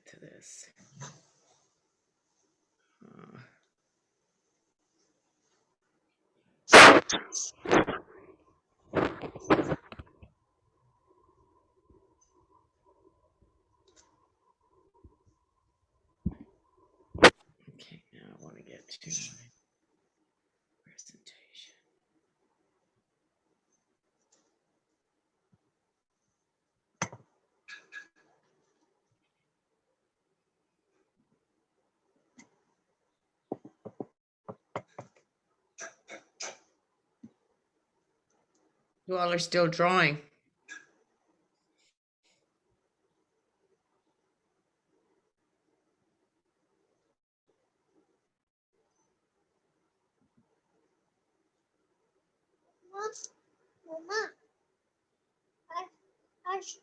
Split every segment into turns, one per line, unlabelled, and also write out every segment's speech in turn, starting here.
to this. Okay, now I want to get to my presentation. You all are still drawing.
Mama, I should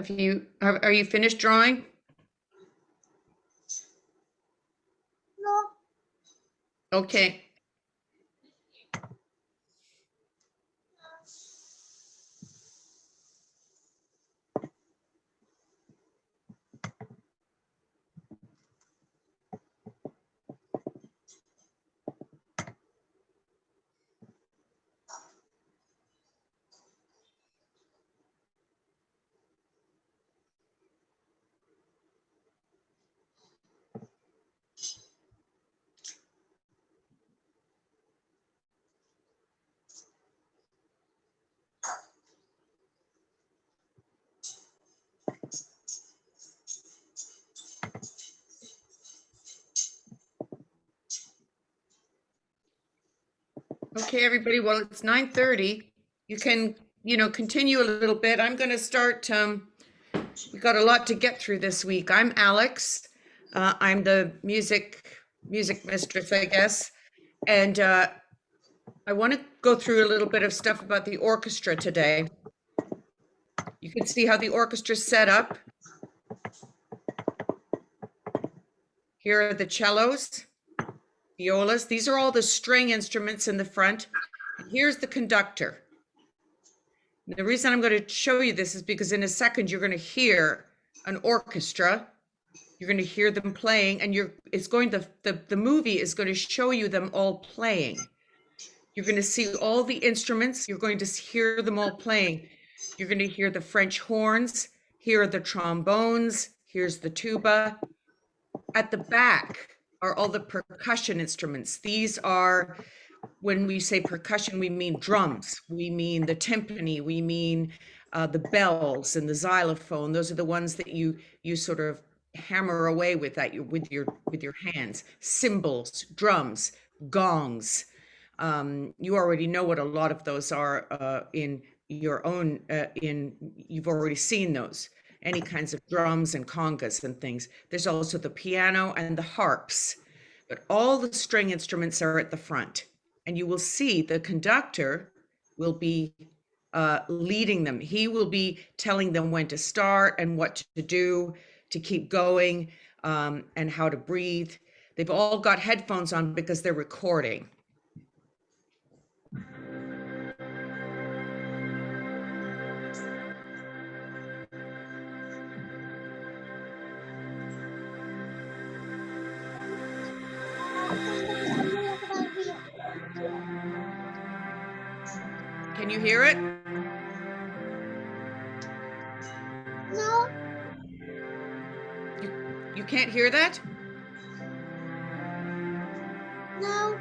Are you finished drawing?
No.
Okay. Okay, everybody. Well, it's 9:30. You can, continue a little bit. I'm going to start. We got a lot to get through this week. I'm Alex. I'm the music mistress, I guess. And I want to go through a little bit of stuff about the orchestra today. You can see how the orchestra's set up. Here are the cellos, violas. These are all the string instruments in the front. And here's the conductor. The reason I'm going to show you this is because in a second you're going to hear an orchestra. You're going to hear them playing, and the movie is going to show you them all playing. You're going to see all the instruments. You're going to hear them all playing. You're going to hear the French horns. Here are the trombones. Here's the tuba. At the back are all the percussion instruments. These are, when we say percussion, we mean drums. We mean the timpani. We mean the bells and the xylophone. Those are the ones that you sort of hammer away with with your hands. Cymbals, drums, gongs. You already know what a lot of those are in your own. You've already seen those. Any kinds of drums and congas and things. There's also the piano and the harps, but all the string instruments are at the front. And you will see the conductor will be leading them. He will be telling them when to start and what to do to keep going, and how to breathe. They've all got headphones on because they're recording. Can you hear it?
No.
You can't hear that?
No.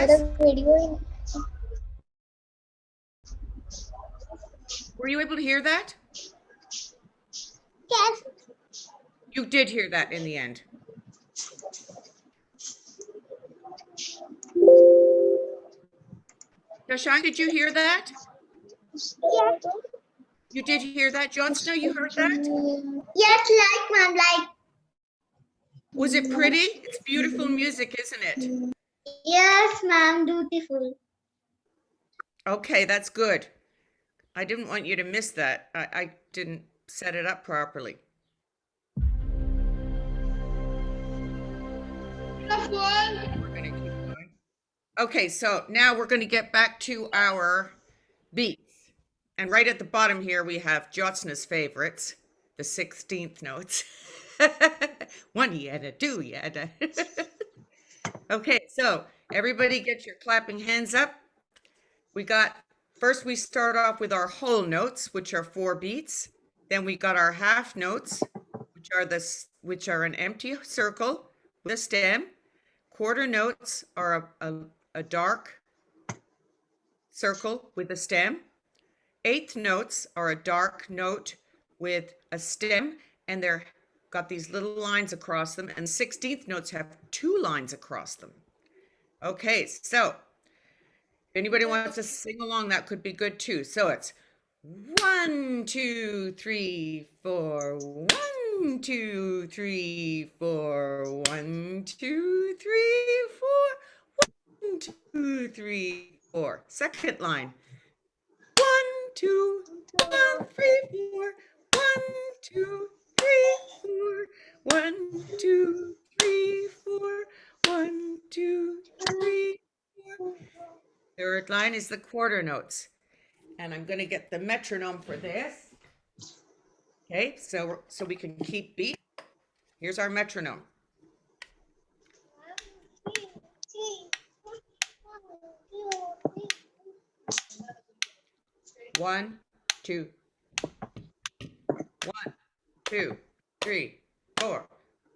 guys?
the video.
Were you able to hear that?
Yes.
You did hear that in the end. Dashan, did you hear that?
Yes.
You did hear that? Jyotsna, you heard that?
Yes, like ma'am, like.
Was it pretty? It's beautiful music, isn't it?
Yes, ma'am, beautiful.
Okay, that's good. I didn't want you to miss that. I didn't set it up properly. We're gonna keep going. Okay, so now we're going to get back to our beats. And right at the bottom here, we have Jyotsna's favorites, the 16th notes. 1 and a 2 and a. Okay, so everybody get your clapping hands up. First we start off with our whole notes, which are 4 beats. Then we got our half notes, which are an empty circle with a stem. Quarter notes are a dark circle with a stem. Eighth notes are a dark note with a stem, and they're got these little lines across them. And 16th notes have 2 lines across them. Okay, so if anybody wants to sing along, that could be good too. So it's 1, 2, 3, 4. 1, 2, 3, 4. 1, 2, 3, 4. 1, 2, 3, 4. Second line. 1, 2, 1, 3, 4. 1, 2, 3, 4. 1, 2, 3, 4. 1, 2, 3, 4. Third line is the quarter notes. And I'm going to get the metronome for this. Okay, so we can keep beat. Here's our metronome. 1, 2. 1, 2, 3, 4.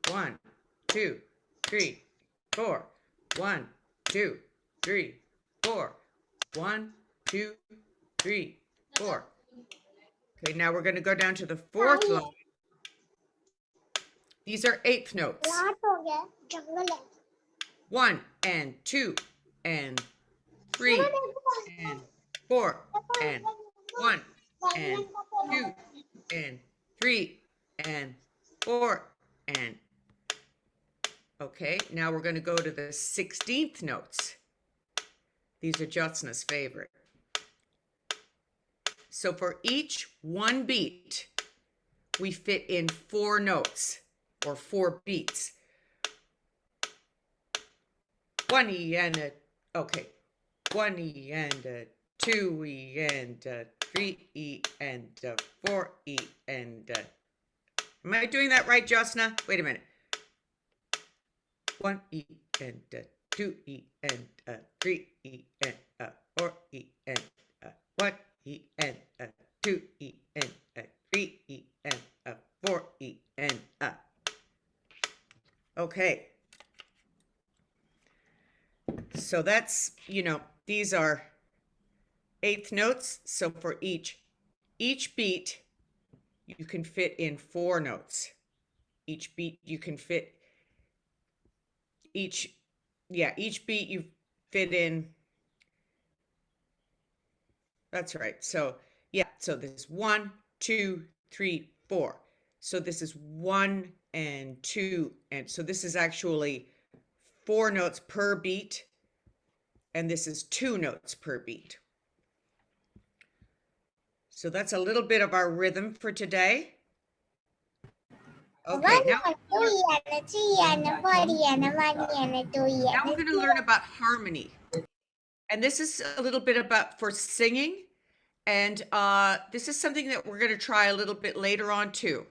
1, 2, 3, 4. 1, 2, 3, 4. 1, 2, 3, 4. Okay, now we're going to go down to the 4th line. These are 8th notes. 1 and 2 and 3 and 4 and 1 and 2 and 3 and 4 and. Okay, now we're going to go to the 16th notes. These are Jyotsna's favorite. So for each 1 beat, we fit in 4 notes or 4 beats. 1 E and a, okay. 1 E and a 2 E and a 3 E and a 4 E and a. Am I doing that right, Jyotsna? Wait a minute. 1 E and a 2 E and a 3 E and a 4 E and a 1 E and a 2 E and a 3 E and a 4 E and a. Okay. So that's, these are 8th notes. So for each beat, you can fit in 4 notes. Each beat you can fit, each beat you fit in. That's right. So so this is 1, 2, 3, 4. So this is 1 and 2. And so this is actually 4 notes per beat. And this is 2 notes per beat. So that's a little bit of our rhythm for today. Okay, now we're going to learn about harmony. And this is a little bit about for singing. And this is something that we're going to try a little bit later on too.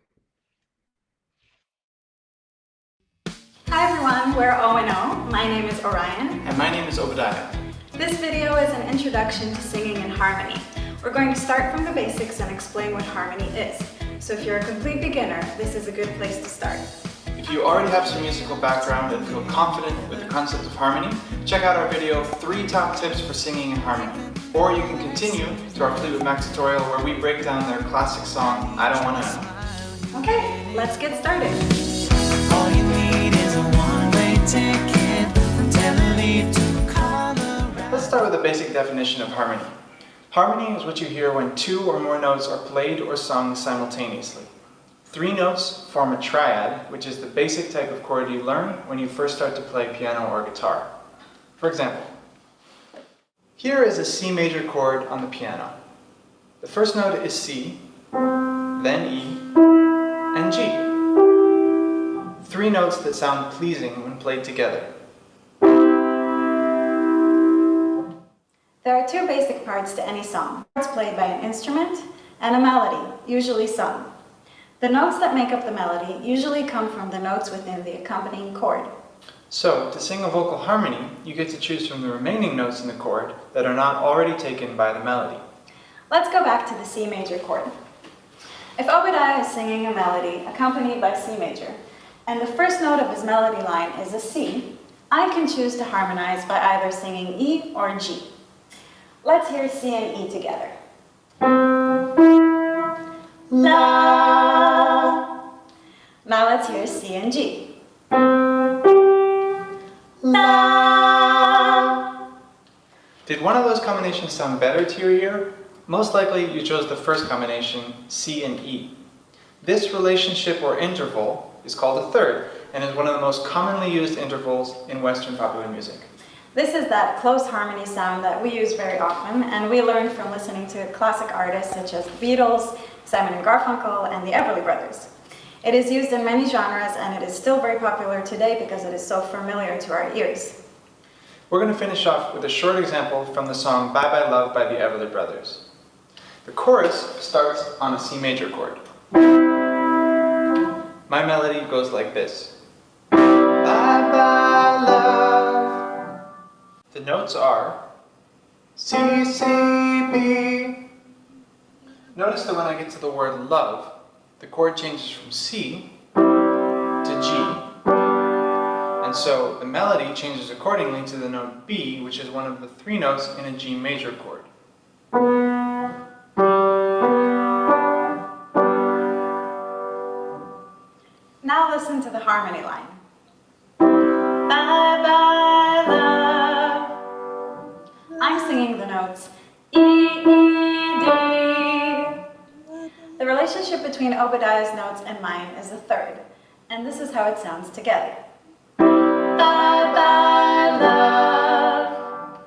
Hi everyone, we're O&O. My name is Orion.
And my name is Obadiah.
This video is an introduction to singing in harmony. We're going to start from the basics and explain what harmony is. So if you're a complete beginner, this is a good place to start.
If If you already have some musical background and feel confident with the concept of harmony, check out our video 3 Top Tips for Singing in Harmony. Or you can continue to our Fleetwood Mac tutorial where we break down their classic song, I Don't Wanna Know.
Okay, let's get started.
All you need is a one-way ticket from Tel Aviv to Colorado.
Let's start with a basic definition of harmony. Harmony is what you hear when 2 or more notes are played or sung simultaneously. 3 notes form a triad, which is the basic type of chord you learn when you first start to play piano or guitar. For example, here is a C major chord on the piano. The first note is C, then E, and G. 3 notes that sound pleasing when played together.
There are 2 basic parts to any song. It's played by an instrument and a melody, usually sung. The notes that make up the melody usually come from the notes within the accompanying chord.
So, to sing a vocal harmony, you get to choose from the remaining notes in the chord that are not already taken by the melody.
Let's go back to the C major chord. If Obadiah is singing a melody accompanied by C major, and the first note of his melody line is a C, I can choose to harmonize by either singing E or G. Let's hear C and E together. La. Now let's hear C and G. La.
Did one of those combinations sound better to your ear? Most likely you chose the first combination, C and E. This relationship or interval is called a third and is one of the most commonly used intervals in Western popular music.
This is that close harmony sound that we use very often, and we learned from listening to classic artists such as the Beatles, Simon and Garfunkel, and the Everly Brothers. It is used in many genres, and it is still very popular today because it is so familiar to our ears.
We're going to finish off with a short example from the song Bye Bye Love by the Everly Brothers. The chorus starts on a C major chord. My melody goes like this. Bye bye love. The notes are C, C, B. Notice that when I get to the word love, the chord changes from C to G. And so the melody changes accordingly to the note B, which is one of the 3 notes in a G major chord.
Now listen to the harmony line. Bye bye love. I'm singing the notes E, E, D. The relationship between Obadiah's notes and mine is a third, and this is how it sounds together. Bye bye love.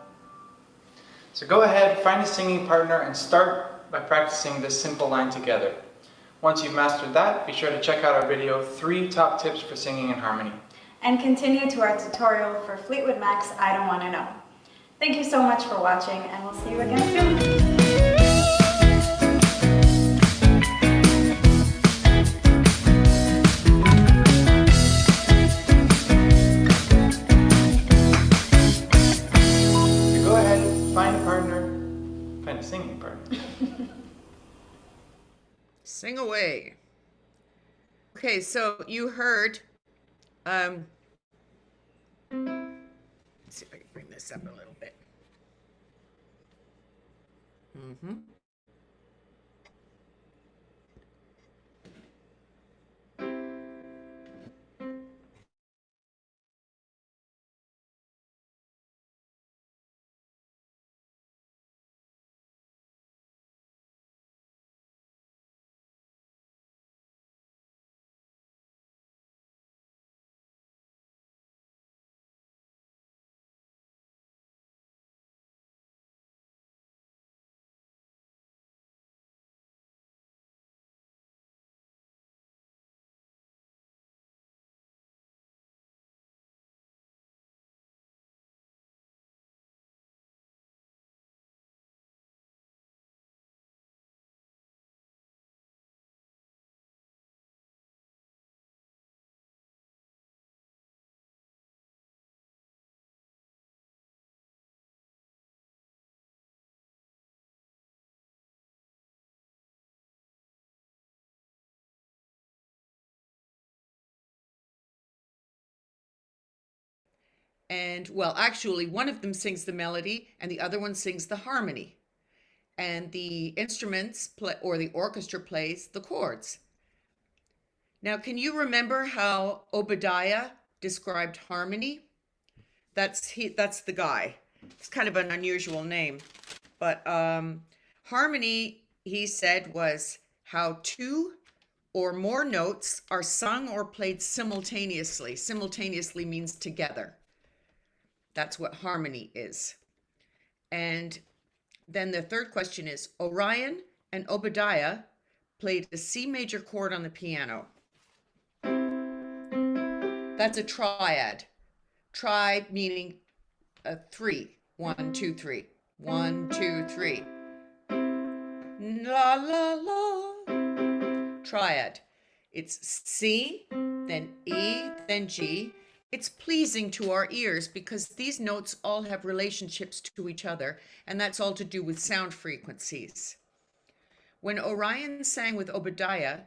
So go ahead, find a singing partner, and start by practicing this simple line together. Once you've mastered that, be sure to check out our video 3 Top Tips for Singing in Harmony.
And continue to our tutorial for Fleetwood Mac's I Don't Wanna Know. Thank you so much for watching, and we'll see you again soon.
Singing partner.
Sing away. Okay, so you heard, let's see if I can bring this up a little bit. And well, actually, one of them sings the melody and the other one sings the harmony. And the instruments play, or the orchestra plays the chords. Now, can you remember how Obadiah described harmony? That's the guy. It's kind of an unusual name, but harmony, he said, was how two or more notes are sung or played simultaneously. Simultaneously means together. That's what harmony is. And then the third question is, Orion and Obadiah played a C major chord on the piano. That's a triad. Tri meaning a 3. 1, 2, 3. 1, 2, 3. La la la. Triad. It's C, then E, then G. It's pleasing to our ears because these notes all have relationships to each other, and that's all to do with sound frequencies. When Orion sang with Obadiah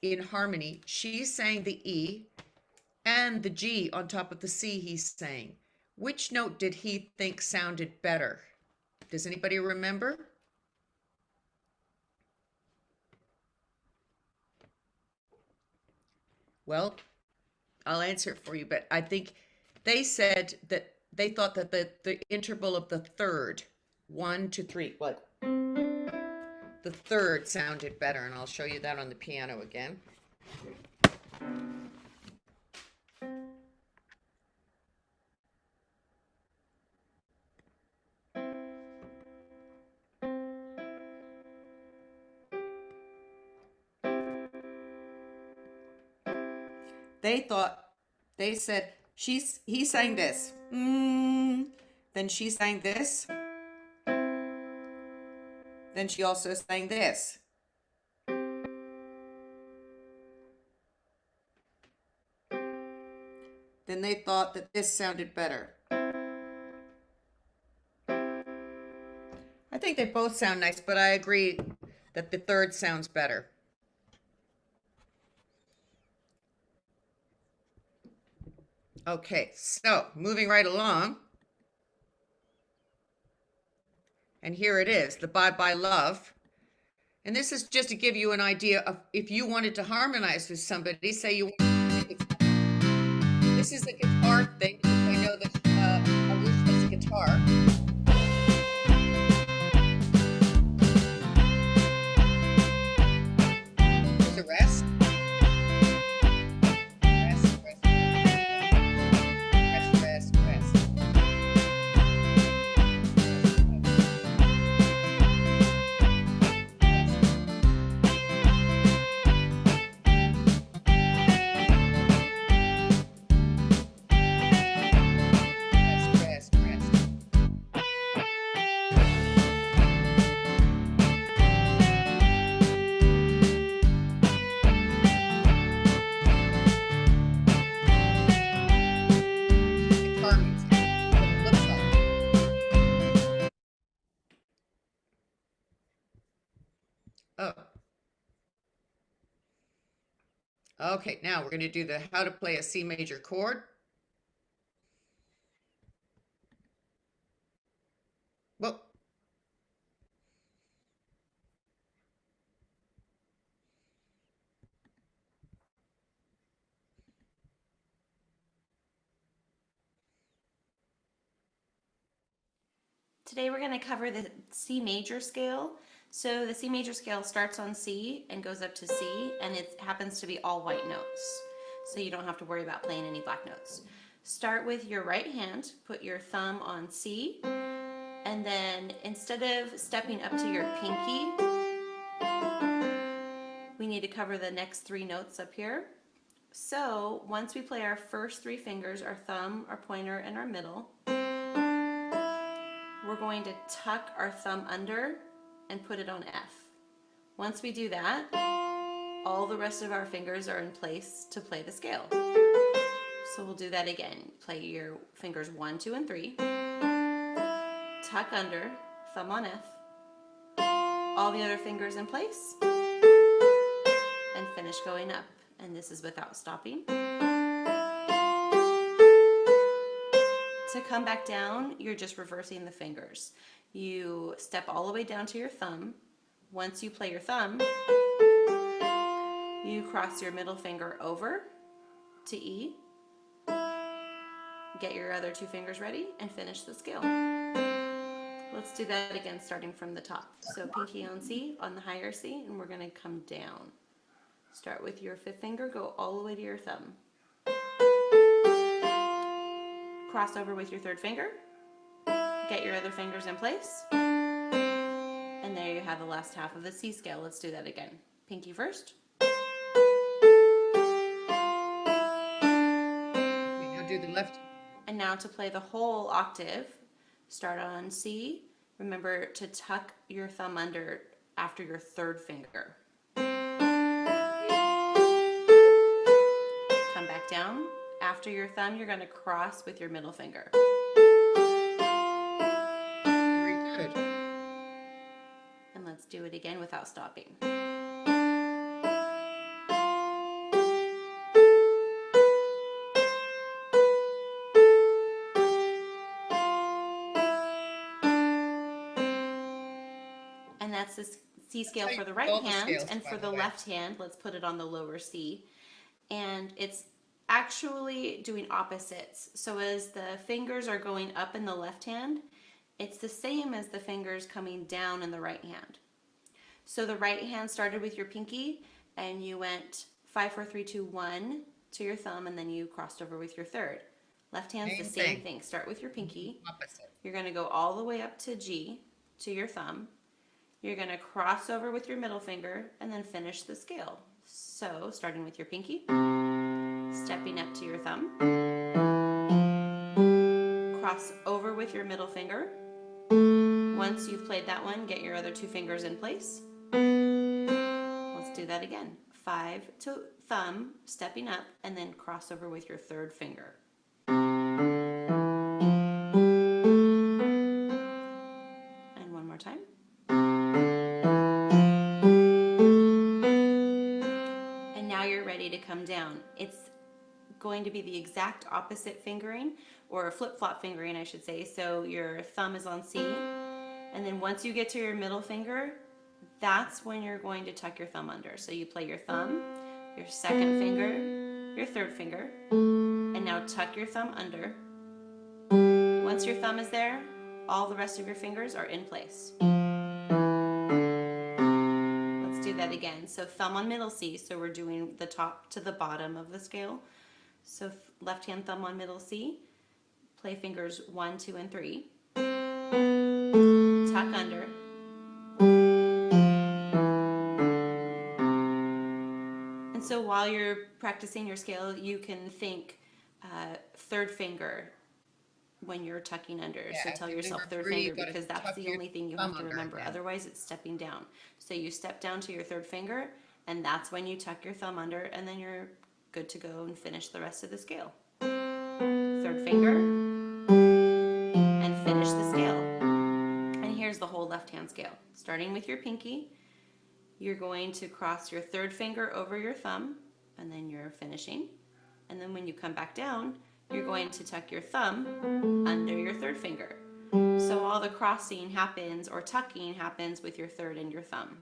in harmony, she sang the E and the G on top of the C he sang. Which note did he think sounded better? Does anybody remember? Well, I'll answer it for you, but I think they said that they thought that the interval of the third, 1 to 3, what? The third sounded better, and I'll show you that on the piano again. They said, he sang this, then she sang this, then she also sang this. Then they thought that this sounded better. I think they both sound nice, but I agree that the third sounds better. Okay, so moving right along. And here it is, the Bye Bye Love. And this is just to give you an idea of if you wanted to harmonize with somebody, say you this is a guitar thing. I know that Arush has a guitar. There's a rest. Oh. Okay, now we're going to do the how to play a C major chord. Well,
Today we're going to cover the C major scale. So the C major scale starts on C and goes up to C, and it happens to be all white notes. So you don't have to worry about playing any black notes. Start with your right hand, put your thumb on C, and then instead of stepping up to your pinky, we need to cover the next 3 notes up here. So once we play our first 3 fingers, our thumb, our pointer, and our middle, we're going to tuck our thumb under and put it on F. Once we do that, all the rest of our fingers are in place to play the scale. So we'll do that again. Play your fingers 1, 2, and 3. Tuck under, thumb on F. All the other fingers in place. And finish going up. And this is without stopping. come back down, you're just reversing the fingers. You step all the way down to your thumb. Once you play your thumb, you cross your middle finger over to E, get your other two fingers ready, and finish the scale. Let's do that again, starting from the top. So pinky on C, on the higher C, and we're going to come down. Start with your fifth finger, go all the way to your thumb. Cross over with your third finger, get your other fingers in place, and there you have the last half of the C scale. Let's do that again. Pinky first.
Now do the left.
And now to play the whole octave, start on C. Remember to tuck your thumb under after your third finger. Come back down. After your thumb, you're going to cross with your middle finger.
Very good.
And let's do it again without stopping. And that's the C scale for the right
all the
hand,
scales,
and
by
for
the
the
way.
left hand, let's put it on the lower C. And it's actually doing opposites. So as the fingers are going up in the left hand, it's the same as the fingers coming down in the right hand. So the right hand started with your pinky, and you went 5, 4, 3, 2, 1 to your thumb, and then you crossed over with your third. Left hand's the
Same
same thing. Start with your pinky.
Opposite.
You're going to go all the way up to G, to your thumb. You're going to cross over with your middle finger and then finish the scale. So starting with your pinky, stepping up to your thumb, cross over with your middle finger. Once you've played that one, get your other two fingers in place. Let's do that again. 5 to thumb, stepping up, and then cross over with your third finger. And one more time. And now you're ready to come down. It's going to be the exact opposite fingering, or flip-flop fingering, I should say. So your thumb is on C, and then once you get to your middle finger, that's when you're going to tuck your thumb under. So you play your thumb, your second finger, your third finger, and now tuck your thumb under. Once your thumb is there, all the rest of your fingers are in place. Let's do that again. So thumb on middle C, so we're doing the top to the bottom of the scale. So left hand thumb on middle C, play fingers 1, 2, and 3, tuck under, and so while you're practicing your scale, you can think third finger when you're tucking under.
Yeah,
So
if
tell
you
yourself
remember
third
three, you
finger,
gotta
because that's
tuck
the
your
only thing you
thumb
have to
under,
remember.
yeah.
Otherwise, it's stepping down. So you step down to your third finger, and that's when you tuck your thumb under, and then you're good to go and finish the rest of the scale. Third finger, and finish the scale. And here's the whole left hand scale. Starting with your pinky, you're going to cross your third finger over your thumb, and then you're finishing. And then when you come back down, you're going to tuck your thumb under your third finger. So all the crossing happens, or tucking happens, with your third and your thumb.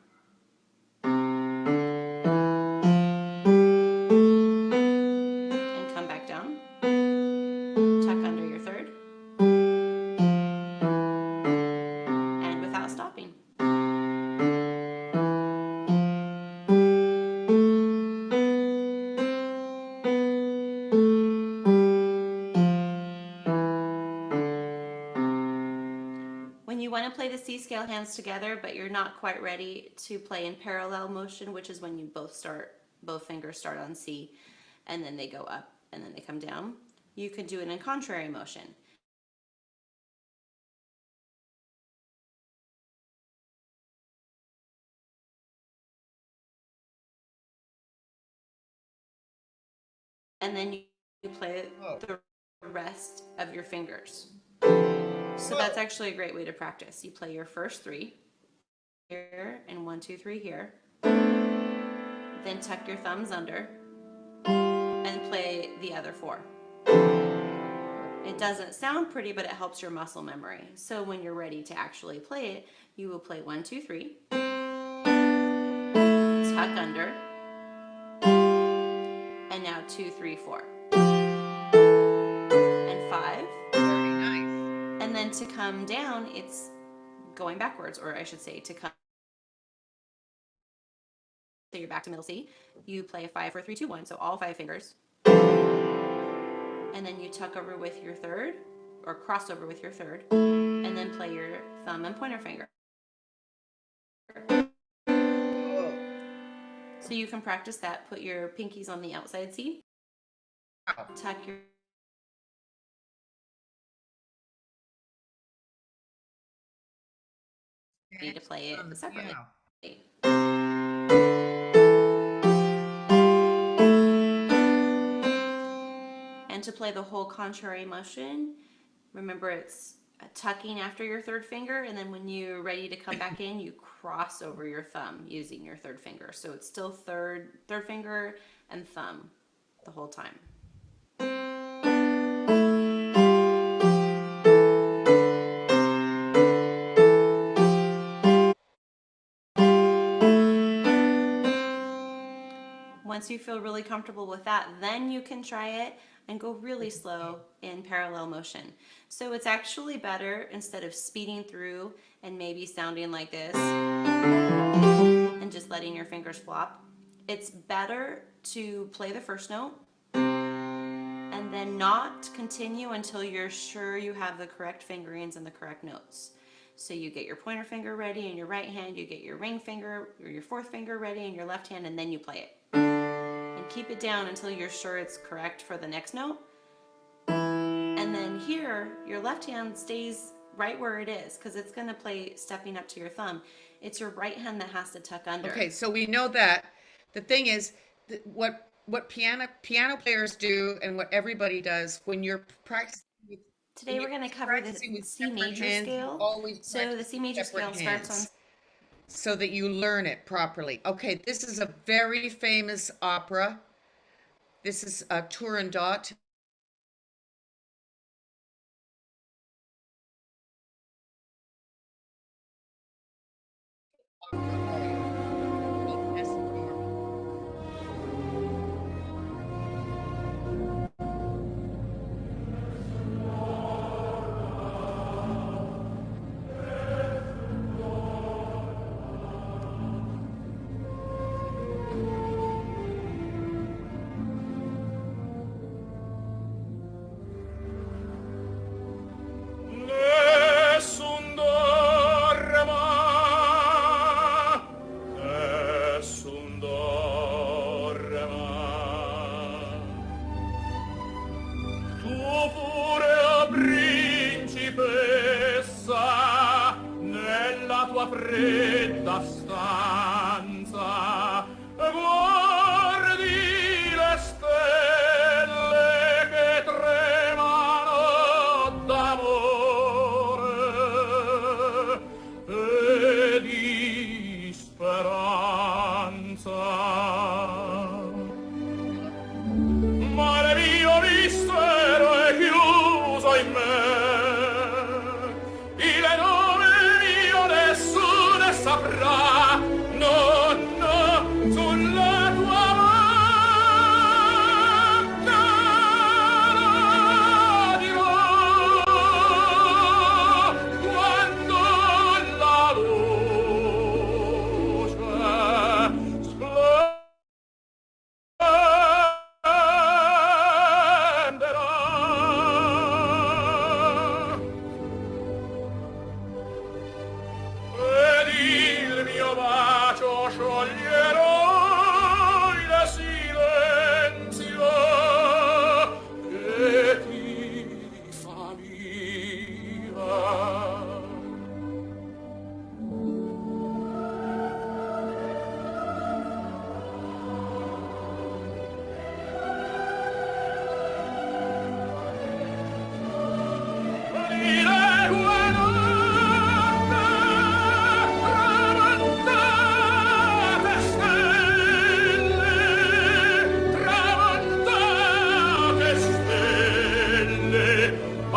And come back down. Tuck under your third. And without stopping. When you want to play the C scale hands together, but you're not quite ready to play in parallel motion, which is when you both fingers start on C, and then they go up, and then they come down, you can do it in contrary motion. And then you play the rest of your fingers. So that's actually a great way to practice. You play your first 3 here, and 1, 2, 3 here. Then tuck your thumbs under and play the other 4. It doesn't sound pretty, but it helps your muscle memory. So when you're ready to actually play it, you will play 1, 2, 3, tuck under, and now 2, 3, 4, and 5.
Very nice.
And then to come down, it's going backwards, or I should say to come. So you're back to middle C. You play a 5, 4, 3, 2, 1. So all 5 fingers. And then you tuck over with your third, or cross over with your third, and then play your thumb and pointer finger. So you can practice that. Put your pinkies on the outside C.
Wow.
Tuck your need to play
On the
it separately.
piano.
And to play the whole contrary motion, remember it's tucking after your third finger, and then when you're ready to come back in, you cross over your thumb using your third finger. So it's still third finger and thumb the whole time. Once you feel really comfortable with that, then you can try it and go really slow in parallel motion. So it's actually better, instead of speeding through and maybe sounding like this and just letting your fingers flop, it's better to play the first note and then not continue until you're sure you have the correct fingerings and the correct notes. So you get your pointer finger ready in your right hand, you get your ring finger or your fourth finger ready in your left hand, and then you play it. And keep it down until you're sure it's correct for the next note. And then here, your left hand stays right where it is, because it's going to play stepping up to your thumb. It's your right hand that has to tuck under.
Okay, so we know that. The thing is, what piano players do, and what everybody does when you're practicing with,
Today we're going to cover the
practicing with
C
separate
major
hands, you
scale.
always
So
practice
the C major
separate
scale starts on
hands, so that you learn it properly. Okay, this is a very famous opera. This is a Turandot.
Nessun dorma, nessun dorma. Tu pure, o principessa, nella tua fredda stanza, guardi le stelle che tremano d'amore e di speranza. Ma il mio mistero è chiuso in me, il nome mio nessuno saprà.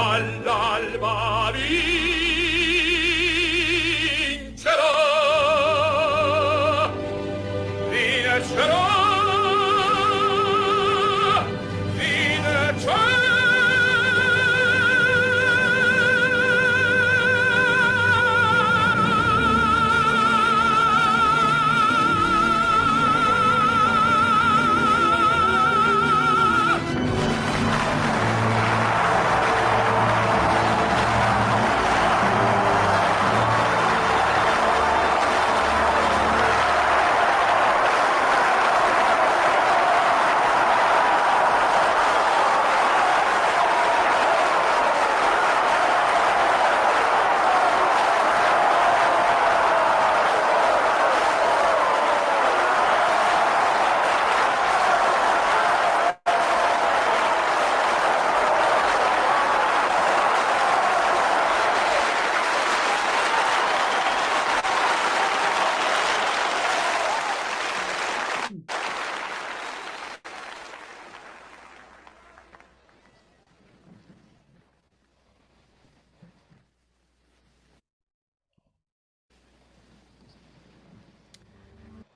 all'alba vincerà, vincerà, vincerà.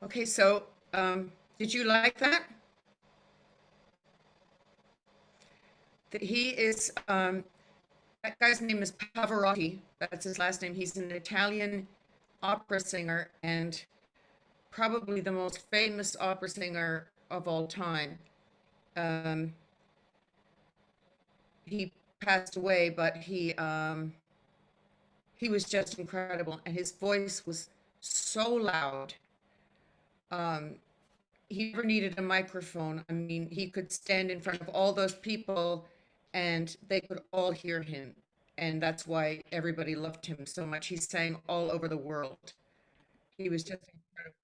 Okay, so did you like that? He is, that guy's name is Pavarotti. That's his last name. He's an Italian opera singer and probably the most famous opera singer of all time. He passed away, but he was just incredible, and his voice was so loud. He never needed a microphone. I mean, he could stand in front of all those people and they could all hear him. And that's why everybody loved him so much. He sang all over the world. He was just incredible.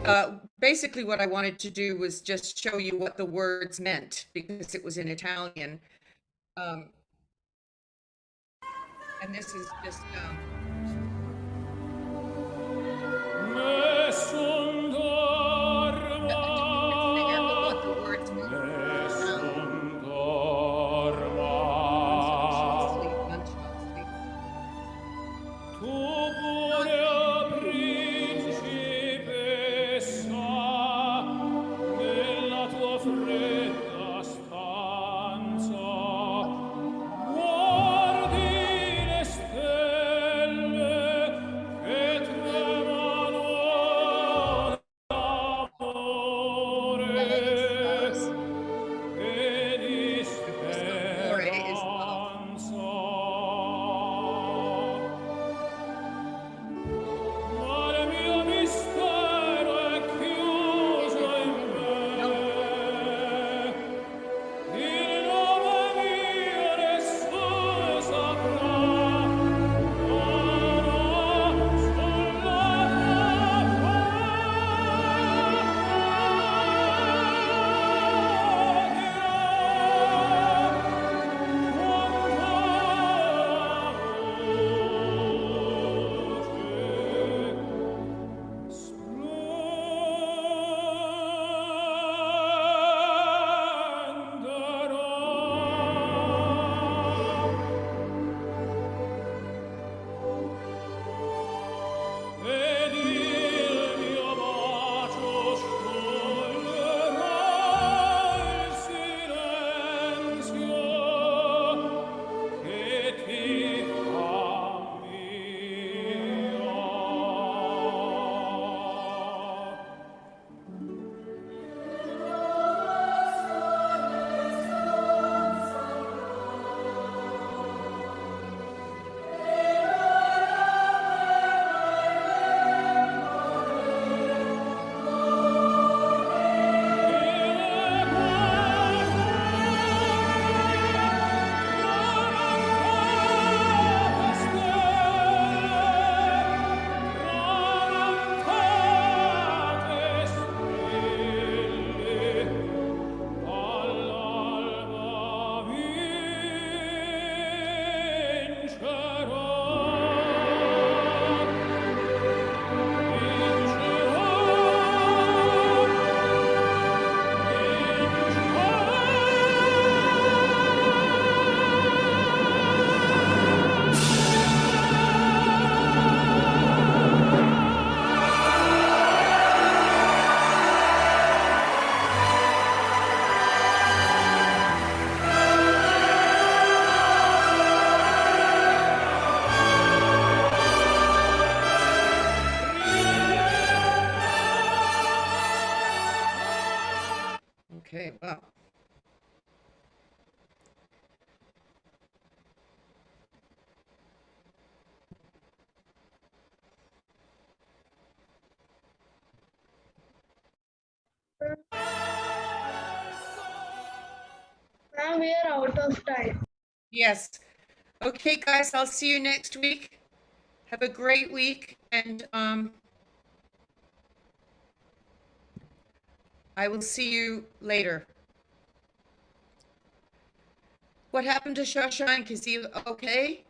So, basically what I wanted to do was just show you what the words meant because it was in Italian. And this is just,
Nessun dorma,
what the words mean.
nessun dorma.
Sleep, one shall sleep.
Tu pure, o principessa, nella tua fredda stanza, guardi le stelle
Okay, wow.
Ma'am, we are out of time.
Yes. Okay, guys, I'll see you next week. Have a great week, and I will see you later. What happened to Shashank? Is he okay?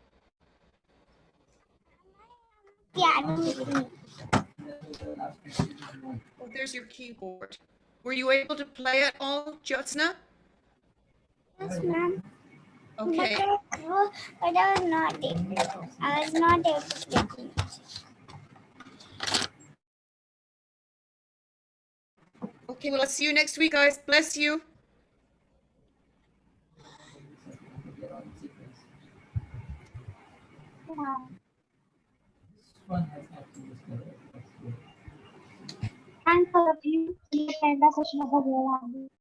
Yeah,
Oh, there's your keyboard. Were you able to play it all, Jyotsna?
yes, ma'am.
Okay.
But I was not able. I was not able to play it.
Okay, well, I'll see you next week, guys. Bless you.
Thanks for the view. See you in the session of the